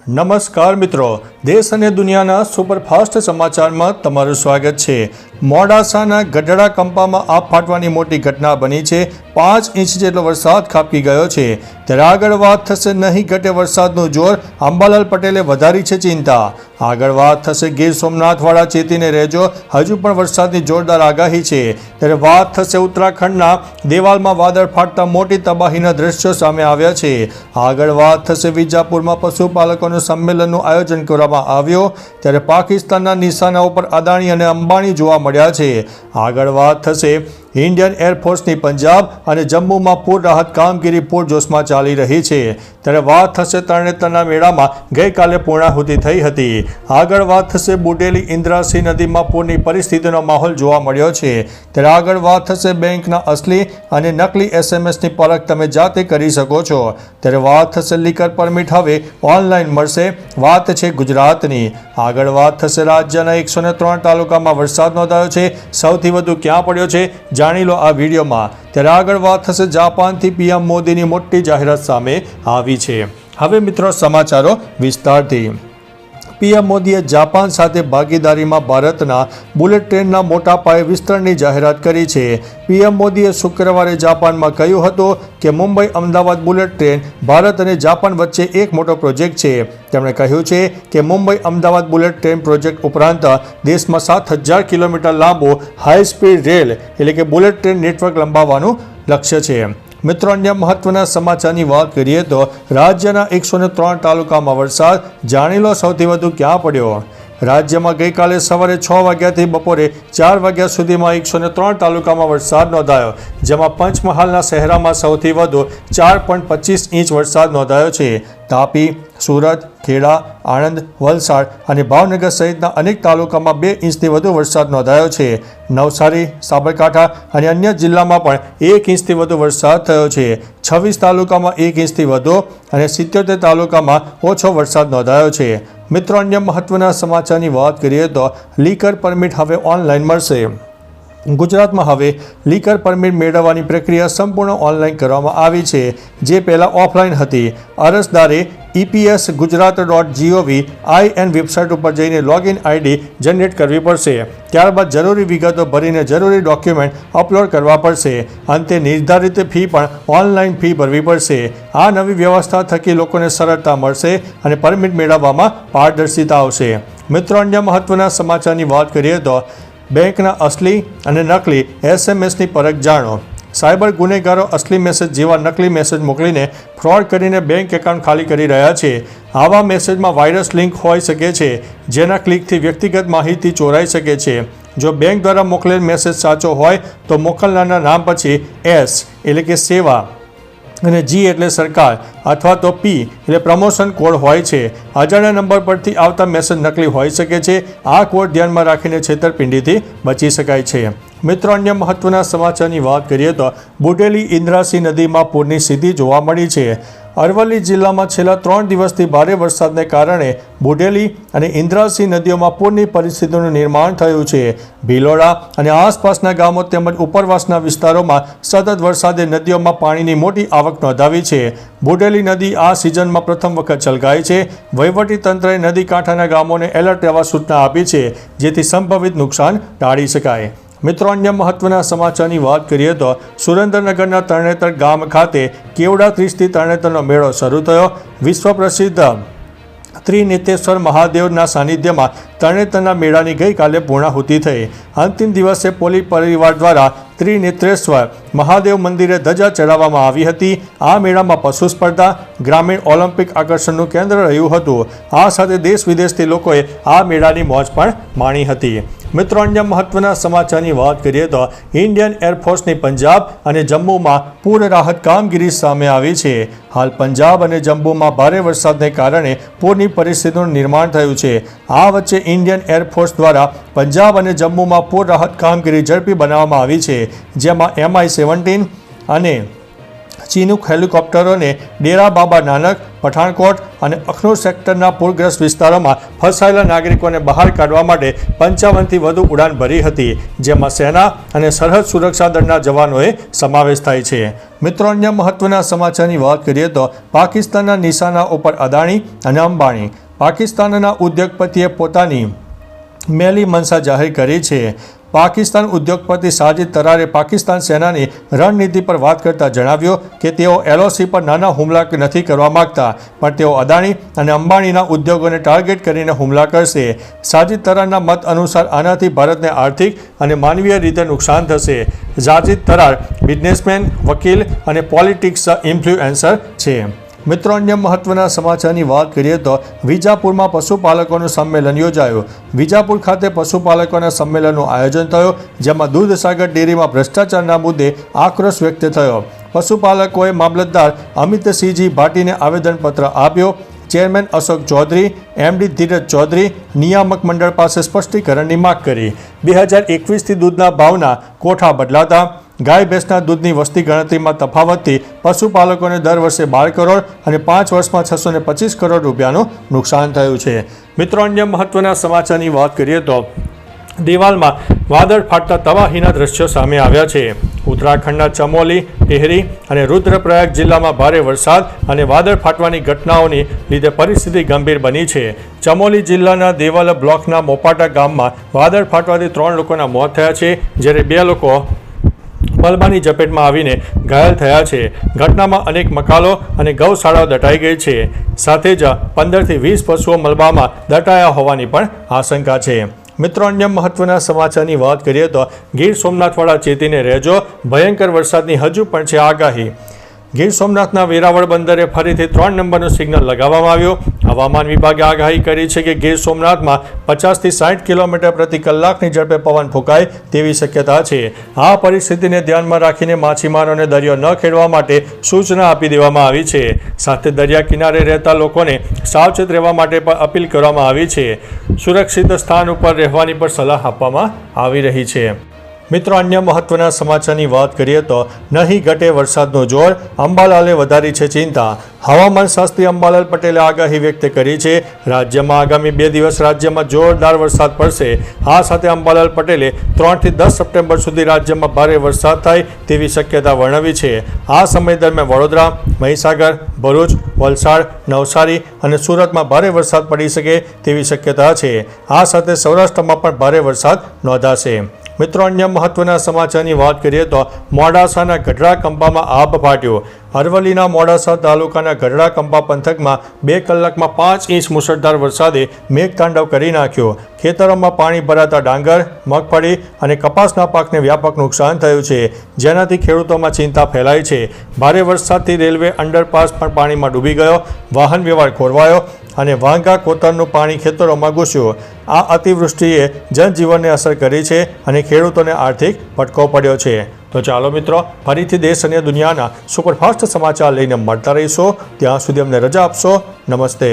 નમસ્કાર મિત્રો, દેશ અને દુનિયાના સુપરફાસ્ટ સમાચારમાં તમારું સ્વાગત છે। મોડાસાના ગઢડા કંપામાં આગ ફાટવાની મોટી ઘટના બની છે। 5 ઇંચ જેટલો વરસાદ ખાબકી ગયો છે। ત્યારે આગળ વાત થશે નહીં ઘટે વરસાદનું જોર, અંબાલાલ પટેલે વધારી છે ચિંતા। આગળ વાત થશે ગીર સોમનાથવાળા ચેતીને રહેજો, હજુ પણ વરસાદની જોરદાર આગાહી છે। ત્યારે વાત થશે ઉત્તરાખંડના દેવાલમાં વાદળ ફાટતા મોટી તબાહીના દ્રશ્યો સામે આવ્યા છે। આગળ વાત થશે વિજાપુરમાં પશુપાલકોનું સંમેલનનું આયોજન કરવામાં આવ્યું, ત્યારે પાકિસ્તાનના નિશાના ઉપર અદાણી અને અંબાણી જોવા મળ્યા છે। આગળ વાત થશે ઇન્ડિયન એરફોર્સની પંજાબ અને જમ્મુમાં પૂર રાહત કામગીરી પૂરજોશમાં ચાલી રહી છે। ત્યારે વાત થશે તરણેતરના મેળામાં ગઈકાલે પૂર્ણાહુતિ થઈ હતી। આગળ વાત થશે બુડેલી ઇન્દ્રાસી નદીમાં પૂરની પરિસ્થિતિનો માહોલ જોવા મળ્યો છે। ત્યારે આગળ વાત થશે બેંકના અસલી અને નકલી એસએમએસની પરખ તમે જાતે કરી શકો છો। ત્યારે વાત થશે લીકર પરમિટ હવે ઓનલાઈન મળશે, વાત છે ગુજરાતની। આગળ વાત થશે રાજ્યના 103 તાલુકામાં વરસાદ નોંધાયો છે, સૌથી વધુ ક્યાં પડ્યો છે જાણી લો આ વિડીયોમાં। ત્યારે આગળ વાત થશે જાપાનથી પીએમ મોદીની મોટી જાહેરાત સામે આવી છે। હવે મિત્રો સમાચારો વિસ્તારથી। પીએમ મોદીએ જાપાન સાથે ભાગીદારીમાં ભારતના બુલેટ ટ્રેનના મોટા પાયે વિસ્તરણની જાહેરાત કરી છે। પીએમ મોદીએ શુક્રવારે જાપાનમાં કહ્યું હતું કે મુંબઈ અમદાવાદ બુલેટ ટ્રેન ભારત અને જાપાન વચ્ચે એક મોટો પ્રોજેક્ટ છે। તેમણે કહ્યું છે કે Mumbai Ahmedabad bullet train project ઉપરાંત દેશમાં 7000 કિલોમીટર લાંબો હાઈ સ્પીડ રેલ એટલે કે બુલેટ ટ્રેન નેટવર્ક લંબાવવાનું લક્ષ્ય છે। મિત્રો, અન્ય મહત્વના સમાચારની વાત કરીએ તો રાજ્યના 103 તાલુકામાં વરસાદ, જાણી લો સૌથી વધુ ક્યાં પડ્યો। રાજ્યમાં ગઈકાલે સવારે 6 વાગ્યાથી બપોરે 4 વાગ્યા સુધીમાં 103 તાલુકામાં વરસાદ નોંધાયો, જેમાં પંચમહાલના શહેરામાં સૌથી વધુ 4.25 ઇંચ વરસાદ નોંધાયો છે। તાપી, સુરત, ખેડા, આણંદ, વલસાડ અને ભાવનગર સહિતના અનેક તાલુકામાં 2 ઇંચથી વધુ વરસાદ નોંધાયો છે। નવસારી, સાબરકાંઠા અને અન્ય જિલ્લામાં પણ 1 ઇંચથી વધુ વરસાદ થયો છે। 26 તાલુકામાં 1 ઇંચથી વધુ અને 77 તાલુકામાં ઓછો વરસાદ નોંધાયો છે। મિત્રો, અન્ય મહત્વના સમાચારની વાત કરીએ તો લીકર પરમિટ હવે ઓનલાઈન મળશે। ગુજરાતમાં હવે લીકર પરમિટ મેળવવાની પ્રક્રિયા સંપૂર્ણ ઓનલાઈન કરવામાં આવી છે, જે પહેલાં ઓફલાઈન હતી। અરજદારે EPSgujarat.gov.in વેબસાઇટ ઉપર જઈને લોગિન આઈડી જનરેટ કરવી પડશે। ત્યારબાદ જરૂરી વિગતો ભરીને જરૂરી ડોક્યુમેન્ટ અપલોડ કરવા પડશે। અંતે નિર્ધારિત ફી પણ ઓનલાઈન ફી ભરવી પડશે। આ નવી વ્યવસ્થા થકી લોકોને સરળતા મળશે અને પરમિટ મેળવવામાં પારદર્શિતા આવશે। મિત્રો, અન્ય મહત્વના સમાચારની વાત કરીએ તો બેંકના અસલી અને નકલી એસએમએસની પરખ જાણો। સાયબર ગુનેગારો અસલી મેસેજ જેવા નકલી મેસેજ મોકલીને ફ્રોડ કરીને બેંક એકાઉન્ટ ખાલી કરી રહ્યા છે। આવા મેસેજમાં વાયરસ લિંક હોઈ શકે છે, જેના ક્લિકથી વ્યક્તિગત માહિતી ચોરાઈ શકે છે। જો બેંક દ્વારા મોકલેલ મેસેજ સાચો હોય તો મોકલનારના નામ પછી એસ એટલે કે સેવા અને જી એટલે સરકાર અથવા તો પી એટલે પ્રમોશન કોડ હોય છે। અજાણ્યા નંબર પરથી આવતા મેસેજ નકલી હોઈ શકે છે। આ કોડ ધ્યાનમાં રાખીને છેતરપિંડીથી બચી શકાય છે। મિત્રો, અન્ય મહત્વના સમાચારની વાત કરીએ તો બુડેલી ઇન્દ્રાસી નદીમાં પૂરની સ્થિતિ જોવા મળી છે। અરવલ્લી જિલ્લામાં છેલ્લા 3 દિવસથી ભારે વરસાદને કારણે બુડેલી અને ઇન્દ્રાસી નદીઓમાં પૂરની પરિસ્થિતિનું નિર્માણ થયું છે। ભિલોડા અને આસપાસના ગામો તેમજ ઉપરવાસના વિસ્તારોમાં સતત વરસાદે નદીઓમાં પાણીની મોટી આવક નોંધાવી છે। બુડેલી નદી આ સિઝનમાં પ્રથમ વખત છલકાઈ છે। વહીવટીતંત્રએ નદી કાંઠાના ગામોને એલર્ટ રહેવા સૂચના આપી છે, જેથી સંભવિત નુકસાન ટાળી શકાય। મિત્રો, અન્ય મહત્વના સમાચારની વાત કરીએ તો સુરેન્દ્રનગરના તરણેતર ગામ ખાતે કેવડા ત્રીજથી તરણેતરનો મેળો શરૂ થયો। વિશ્વ પ્રસિદ્ધ ત્રિનેત્રેશ્વર મહાદેવના સાનિધ્યમાં તરણેતરના મેળાની ગઈકાલે પૂર્ણાહુતિ થઈ। અંતિમ દિવસે પોલીસ પરિવાર દ્વારા ત્રિનેત્રેશ્વર મહાદેવ મંદિરે ધજા ચડાવવામાં આવી હતી। આ મેળામાં પશુ સ્પર્ધા, ગ્રામીણ ઓલિમ્પિક આકર્ષણનું કેન્દ્ર રહ્યું હતું। આ સાથે દેશ વિદેશથી લોકોએ આ મેળાની મોજ પણ માણી હતી। મિત્રો, અન્ય મહત્વના સમાચારની વાત કરીએ તો ઇન્ડિયન એરફોર્સની પંજાબ અને જમ્મુમાં પૂર રાહત કામગીરી સામે આવી છે। હાલ પંજાબ અને જમ્મુમાં ભારે વરસાદને કારણે પૂરની પરિસ્થિતિનું નિર્માણ થયું છે। આ વચ્ચે ઇન્ડિયન એરફોર્સ દ્વારા પંજાબ અને જમ્મુમાં પૂર રાહત કામગીરી ઝડપી બનાવવામાં આવી છે, જેમાં MI-17 અને ચીનુક હેલિકોપ્ટરોને ડેરા બાબા નાનક, પઠાણકોટ અને અખનૂર સેક્ટરના પૂરગ્રસ્ત વિસ્તારોમાં ફસાયેલા નાગરિકોને બહાર કાઢવા માટે 55થી વધુ ઉડાન ભરી હતી, જેમાં સેના અને સરહદ સુરક્ષા દળના જવાનોએ સમાવેશ થાય છે। મિત્રો, અન્ય મહત્વના સમાચારની વાત કરીએ તો પાકિસ્તાનના નિશાના ઉપર અદાણી અને અંબાણી। પાકિસ્તાનના ઉદ્યોગપતિએ પોતાની મેલી મનસા જાહેર કરી છે। પાકિસ્તાન ઉદ્યોગપતિ સાજિદ તરારે પાકિસ્તાન સેનાની રણનીતિ પર વાત કરતા જણાવ્યું કે તેઓ LOC પર નાના હુમલા નથી કરવા માગતા, પણ તેઓ અદાણી અને અંબાણીના ઉદ્યોગોને ટાર્ગેટ કરીને હુમલા કરશે। સાજિદ તરારના મત અનુસાર આનાથી ભારતને આર્થિક અને માનવીય રીતે નુકસાન થશે। સાજિદ તરાર બિઝનેસમેન, વકીલ અને પોલિટિક્સ ઇન્ફ્લુએન્સર છે। મિત્રો, અન્ય મહત્વના સમાચારની વાત કરીએ તો વિજાપુરમાં પશુપાલકોનું સંમેલન યોજાયું। વિજાપુર ખાતે પશુપાલકોના સંમેલનનું આયોજન થયું, જેમાં દૂધસાગર ડેરીમાં ભ્રષ્ટાચારના મુદ્દે આક્રોશ વ્યક્ત થયો। પશુપાલકોએ મામલતદાર અમિતસિંહજી ભાટીને આવેદનપત્ર આપ્યો। ચેરમેન અશોક ચૌધરી, MD ધીરજ ચૌધરી નિયામક મંડળ પાસે સ્પષ્ટીકરણની માગ કરી। 2021થી દૂધના ભાવના કોઠા બદલાતા ગાય ભેંસના દૂધની વસ્તી ગણતરીમાં તફાવતથી પશુપાલકોને દર વર્ષે 12 કરોડ અને 5 વર્ષમાં 625 કરોડ રૂપિયાનું નુકસાન થયું છે। મિત્રો, અન્ય મહત્વના સમાચારની વાત કરીએ તો દિવાલમાં વાદળ ફાટતા તબાહીના દ્રશ્યો સામે આવ્યા છે। ઉત્તરાખંડના ચમોલી, ટિહરી અને રુદ્રપ્રયાગ જિલ્લામાં ભારે વરસાદ અને વાદળ ફાટવાની ઘટનાઓની લીધે પરિસ્થિતિ ગંભીર બની છે। ચમોલી જિલ્લાના દેવલ બ્લોકના મોપાટા ગામમાં વાદળ ફાટવાથી 3 લોકોના મોત થયા છે, જ્યારે 2 લોકો મલબાની ઝપેટમાં આવીને ઘાયલ થયા છે। ઘટનામાં અનેક મકાલો અને ગૌશાળાઓ દટાઈ ગઈ છે, સાથે જ 15થી 20 પશુઓ મલબામાં દટાયા હોવાની પણ આશંકા છે। મિત્રો, અન્ય મહત્વના સમાચારની વાત કરીએ તો ગીર સોમનાથવાળા ચેતીને રહેજો, ભયંકર વરસાદની હજુ પણ છે આગાહી। ગીર સોમનાથના વેરાવળ બંદરે ફરીથી 3 નંબરનું સિગ્નલ લગાવવામાં આવ્યું। હવામાન વિભાગે આગાહી કરી છે કે ગીર સોમનાથમાં 50થી 60 કિલોમીટર પ્રતિ કલાકની ઝડપે પવન ફૂંકાય તેવી શક્યતા છે। આ પરિસ્થિતિને ધ્યાનમાં રાખીને માછીમારોને દરિયો ન ખેડવા માટે સૂચના આપી દેવામાં આવી છે। સાથે દરિયા કિનારે રહેતા લોકોને સાવચેત રહેવા માટે પણ અપીલ કરવામાં આવી છે। સુરક્ષિત સ્થાન ઉપર રહેવાની પણ સલાહ આપવામાં આવી રહી છે। મિત્રો, અન્ય મહત્વના સમાચારની વાત કરીએ તો નહીં ઘટે વરસાદનો જોર, અંબાલાલે વધારી છે ચિંતા। હવામાન શાસ્ત્રી અંબાલાલ પટેલે આગાહી વ્યક્ત કરી છે। રાજ્યમાં આગામી 2 દિવસ રાજ્યમાં જોરદાર વરસાદ પડશે। આ સાથે અંબાલાલ પટેલે 3થી 10 સપ્ટેમ્બર સુધી રાજ્યમાં ભારે વરસાદ થાય તેવી શક્યતા વર્ણવી છે। આ સમય દરમિયાન વડોદરા, મહીસાગર, ભરૂચ, વલસાડ, નવસારી અને સુરતમાં ભારે વરસાદ પડી શકે તેવી શક્યતા છે। આ સાથે સૌરાષ્ટ્રમાં પણ ભારે વરસાદ નોંધાશે। મિત્રો, અન્ય મહત્વના સમાચારની વાત કરીએ તો મોડાસાના ગઢડા કંપામાં આભ ફાટ્યો। અરવલ્લીના મોડાસા તાલુકાના ગઢડા કંપા પંથકમાં 2 કલાકમાં 5 ઇંચ મુશળધાર વરસાદે મેઘતાંડવ કરી નાખ્યો। ખેતરોમાં પાણી ભરાતા ડાંગર, મગફળી અને કપાસના પાકને વ્યાપક નુકસાન થયું છે, જેનાથી ખેડૂતોમાં ચિંતા ફેલાઈ છે। ભારે વરસાદથી રેલવે અંડરપાસ પણ પાણીમાં ડૂબી ગયો, વાહન વ્યવહાર ખોરવાયો અને વાંગા કોતરનું પાણી ખેતરોમાં ઘૂસ્યું। આ અતિવૃષ્ટિએ જનજીવનને અસર કરી છે અને ખેડૂતોને આર્થિક ફટકો પડ્યો છે। તો ચાલો મિત્રો, ફરીથી દેશ અને દુનિયાના સુપરફાસ્ટ સમાચાર લઈને મળતા રહીશું। ત્યાં સુધી અમને રજા આપશો। નમસ્તે।